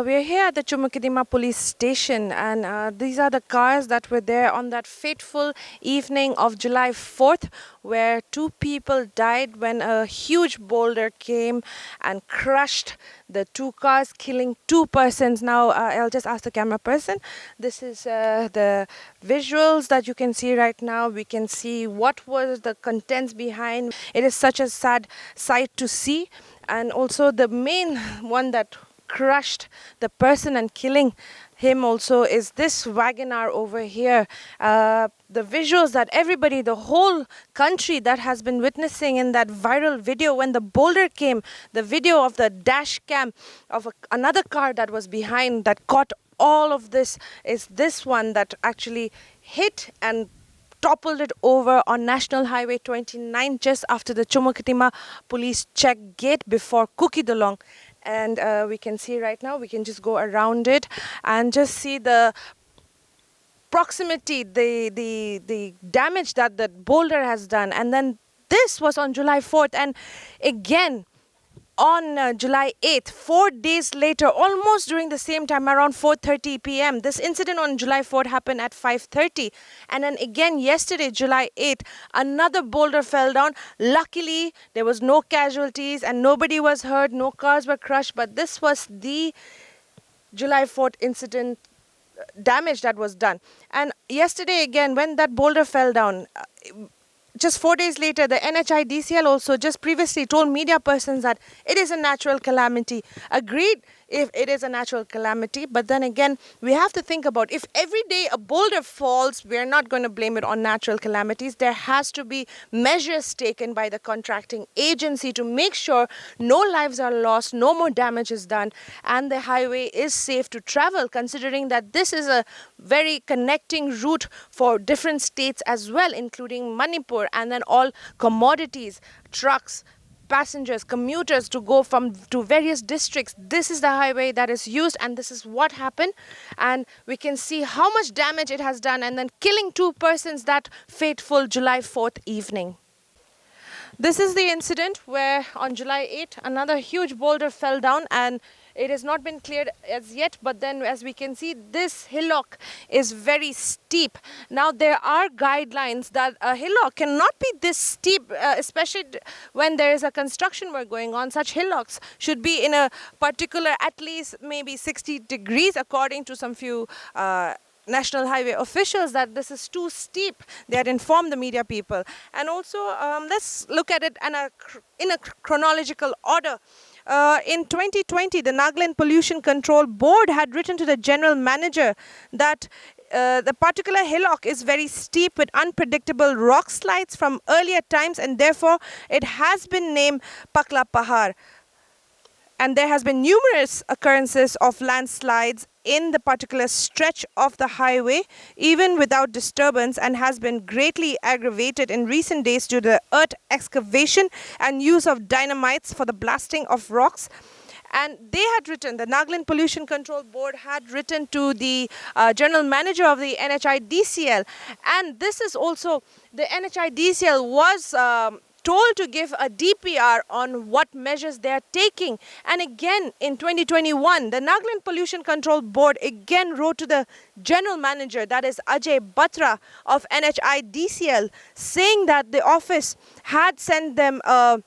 We're here at the Chumukedima police station, and these are the cars that were there on that fateful evening of July 4th, where two people died when a huge boulder came and crushed the two cars, killing two persons. Now, I'll just ask the camera person. This is the visuals that you can see right now. We can see what was the contents behind. It is such a sad sight to see, and also the main one that crushed the person and killing him also is this Wagoner over here. The visuals that everybody, the whole country that has been witnessing in that viral video when the boulder came, the video of the dash cam of another car that was behind that caught all of this, is this one that actually hit and toppled it over on National Highway 29 just after the Chumukedima police check gate before Kukidolong. And we can see right now, we can just go around it and just see the proximity, the damage that the boulder has done. And then this was on July 4th, and again on July 8th, 4 days later, almost during the same time, around 4:30 p.m. This incident on July 4th happened at 5:30. And then again yesterday, July 8th, another boulder fell down. Luckily, there was no casualties and nobody was hurt, no cars were crushed. But this was the July 4th incident damage that was done. And yesterday again, when that boulder fell down, just 4 days later, the NHIDCL also just previously told media persons that it is a natural calamity. Agreed if it is a natural calamity, but then again, we have to think about if every day a boulder falls, we're not going to blame it on natural calamities. There has to be measures taken by the contracting agency to make sure no lives are lost, no more damage is done, and the highway is safe to travel, considering that this is a very connecting route for different states as well, including Manipur, and then all commodities, trucks, passengers, commuters to go to various districts. This is the highway that is used, and this is what happened. And we can see how much damage it has done, and then killing two persons that fateful July 4th evening. This is the incident where on July 8th, another huge boulder fell down, and it has not been cleared as yet, but then as we can see, this hillock is very steep. Now, there are guidelines that a hillock cannot be this steep, especially when there is a construction work going on. Such hillocks should be in a particular, at least maybe 60 degrees, according to some few National Highway officials, that this is too steep. They had informed the media people. And also, let's look at it in a chronological order. In 2020, the Nagaland Pollution Control Board had written to the general manager that the particular hillock is very steep with unpredictable rock slides from earlier times, and therefore it has been named Pakla Pahar. And there has been numerous occurrences of landslides in the particular stretch of the highway, even without disturbance, and has been greatly aggravated in recent days due to the earth excavation and use of dynamites for the blasting of rocks. And they had written, the Nagaland Pollution Control Board had written to the general manager of the NHIDCL. And this is also, the NHIDCL was told to give a DPR on what measures they are taking. And again, in 2021, the Nagaland Pollution Control Board again wrote to the general manager, that is Ajay Batra of NHIDCL, saying that the office had sent them a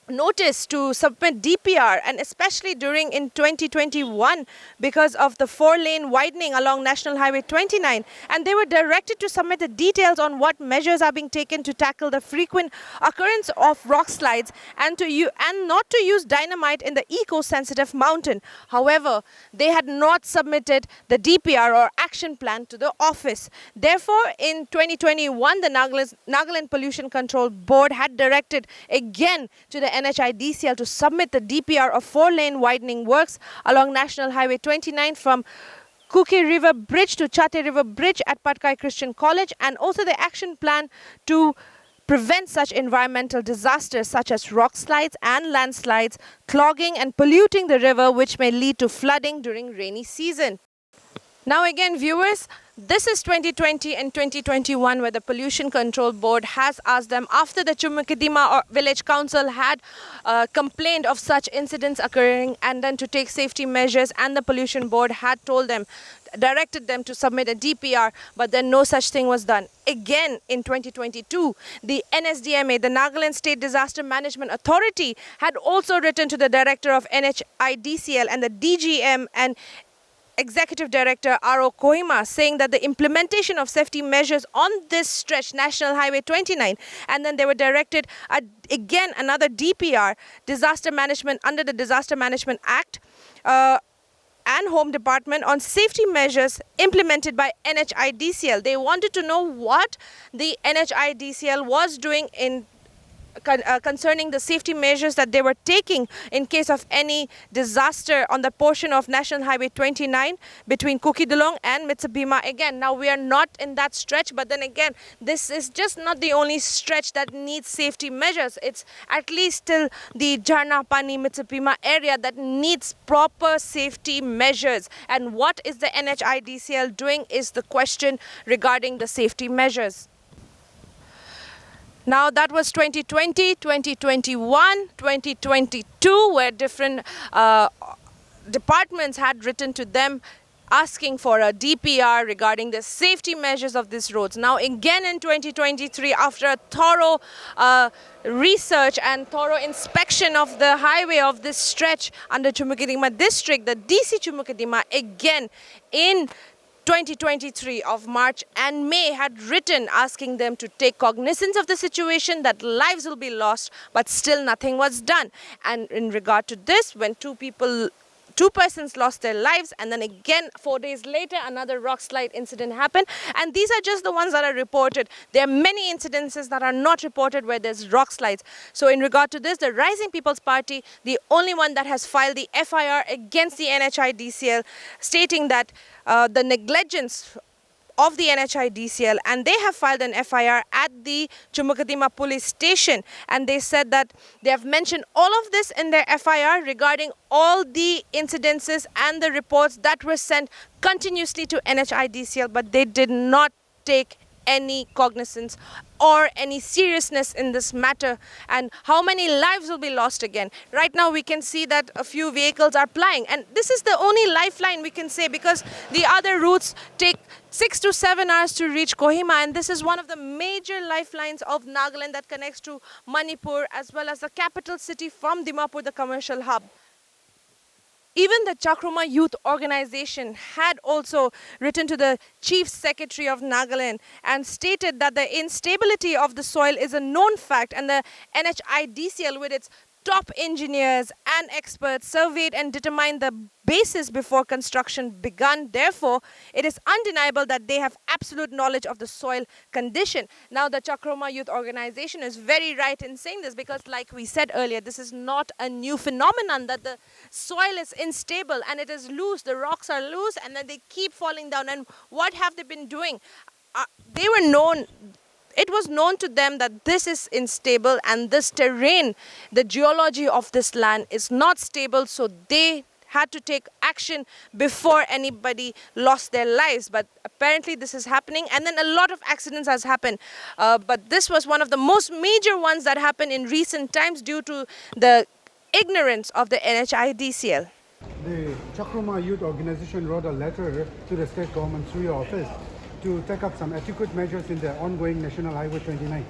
notice to submit DPR, and especially in 2021 because of the 4-lane widening along National Highway 29, and they were directed to submit the details on what measures are being taken to tackle the frequent occurrence of rock slides and not to use dynamite in the eco-sensitive mountain. However, they had not submitted the DPR or action plan to the office. Therefore, in 2021, the Nagaland Pollution Control Board had directed again to the NHIDCL to submit the DPR of 4-lane widening works along National Highway 29 from Kuki River Bridge to Chate River Bridge at Patkai Christian College, and also the action plan to prevent such environmental disasters such as rock slides and landslides, clogging and polluting the river, which may lead to flooding during rainy season. Now again, viewers, This is 2020 and 2021 where the Pollution Control Board has asked them, after the Chumukadima Village Council had complained of such incidents occurring, and then to take safety measures, and the Pollution Board had told them, directed them to submit a DPR, but then no such thing was done. Again in 2022, the NSDMA, the Nagaland State Disaster Management Authority, had also written to the director of NHIDCL and the DGM and Executive Director R.O. Kohima, saying that the implementation of safety measures on this stretch, National Highway 29, and then they were directed again another DPR, disaster management under the Disaster Management Act, and Home Department on safety measures implemented by NHIDCL. They wanted to know what the NHIDCL was doing in concerning the safety measures that they were taking in case of any disaster on the portion of National Highway 29 between Kukidulong and Mitsabima. Again, now we are not in that stretch, but then again, this is just not the only stretch that needs safety measures. It's at least till the Jarnapani Mitsabima area that needs proper safety measures. And what is the NHIDCL doing is the question regarding the safety measures. Now that was 2020, 2021, 2022, where different departments had written to them asking for a DPR regarding the safety measures of these roads. Now again in 2023, after a thorough research and thorough inspection of the highway of this stretch under Chumukadima district, the DC Chumukadima again in 2023 of March and May had written asking them to take cognizance of the situation, that lives will be lost, but still nothing was done. And in regard to this, when two persons lost their lives, and then again 4 days later another rock slide incident happened, and these are just the ones that are reported. There are many incidences that are not reported where there's rock slides. So in regard to this, the Rising People's Party, the only one that has filed the FIR against the NHIDCL, stating that the negligence of the NHIDCL, and they have filed an FIR at the Chumukadima police station, and they said that they have mentioned all of this in their FIR regarding all the incidences and the reports that were sent continuously to NHIDCL, but they did not take any cognizance or any seriousness in this matter. And how many lives will be lost again? Right now we can see that a few vehicles are plying, and this is the only lifeline we can say, because the other routes take 6 to 7 hours to reach Kohima, and this is one of the major lifelines of Nagaland that connects to Manipur as well as the capital city from Dimapur, the commercial hub. Even the Chakruma Youth Organization had also written to the Chief Secretary of Nagaland and stated that the instability of the soil is a known fact, and the NHIDCL with its top engineers and experts surveyed and determined the basis before construction began. Therefore, it is undeniable that they have absolute knowledge of the soil condition. Now, the Chakruma Youth Organization is very right in saying this, because like we said earlier, this is not a new phenomenon, that the soil is unstable and it is loose, the rocks are loose, and then they keep falling down. And what have they been doing? It was known to them that this is unstable, and this terrain, the geology of this land is not stable, so they had to take action before anybody lost their lives. But apparently this is happening, and then a lot of accidents has happened. But this was one of the most major ones that happened in recent times due to the ignorance of the NHIDCL. The Chakruma Youth Organization wrote a letter to the state government through your office to take up some adequate measures in the ongoing National Highway 29.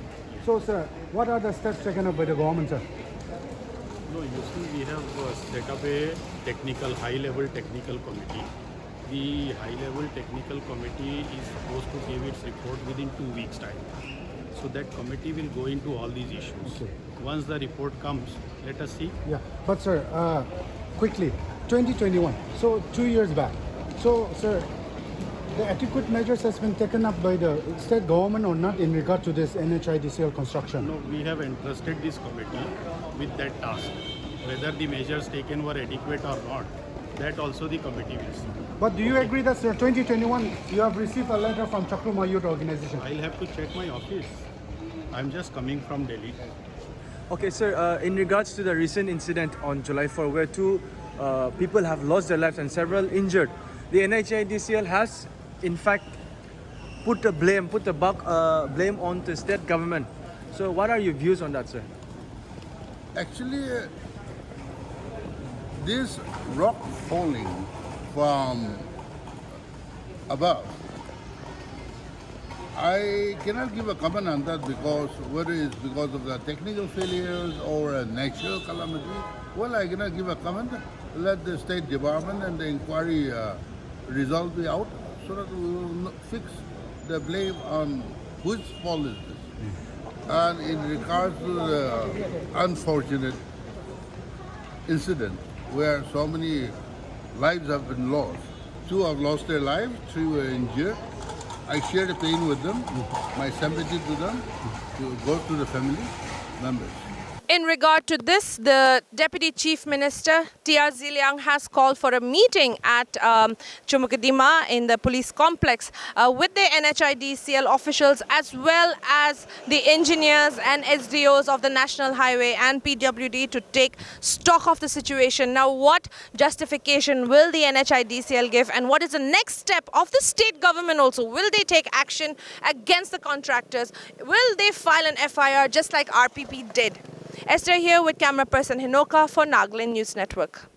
So, sir, what are the steps taken up by the government, sir? No, you see, we have set up a high-level technical committee. The high-level technical committee is supposed to give its report within 2 weeks' time. So that committee will go into all these issues. Okay. Once the report comes, let us see. Yeah, but sir, quickly, 2021, so 2 years back. So, sir, the adequate measures has been taken up by the state government or not in regard to this NHIDCL construction? No, we have entrusted this committee with that task. Whether the measures taken were adequate or not, that also the committee will see. But do you agree that, sir, 2021, you have received a letter from Chakruma Youth Organization? I'll have to check my office. I'm just coming from Delhi. Okay, sir, in regards to the recent incident on July 4, where two people have lost their lives and several injured, the NHIDCL has in fact put the blame on the state government. So what are your views on that, sir? Actually, this rock falling from above, I cannot give a comment on that because whether it's because of the technical failures or a natural calamity, well, I cannot give a comment. Let the State Department and the inquiry result be out so that we will fix the blame on whose fault is this. And in regards to the unfortunate incident where so many lives have been lost, 2 have lost their lives, 3 were injured. I share the pain with them, my sympathy to them, to go to the family members. In regard to this, the Deputy Chief Minister, T.R. Ziliang, has called for a meeting at Chumukadima in the police complex with the NHIDCL officials as well as the engineers and SDOs of the National Highway and PWD to take stock of the situation. Now, what justification will the NHIDCL give, and what is the next step of the state government also? Will they take action against the contractors? Will they file an FIR just like RPP did? Esther here with camera person Hinoka for Nagaland News Network.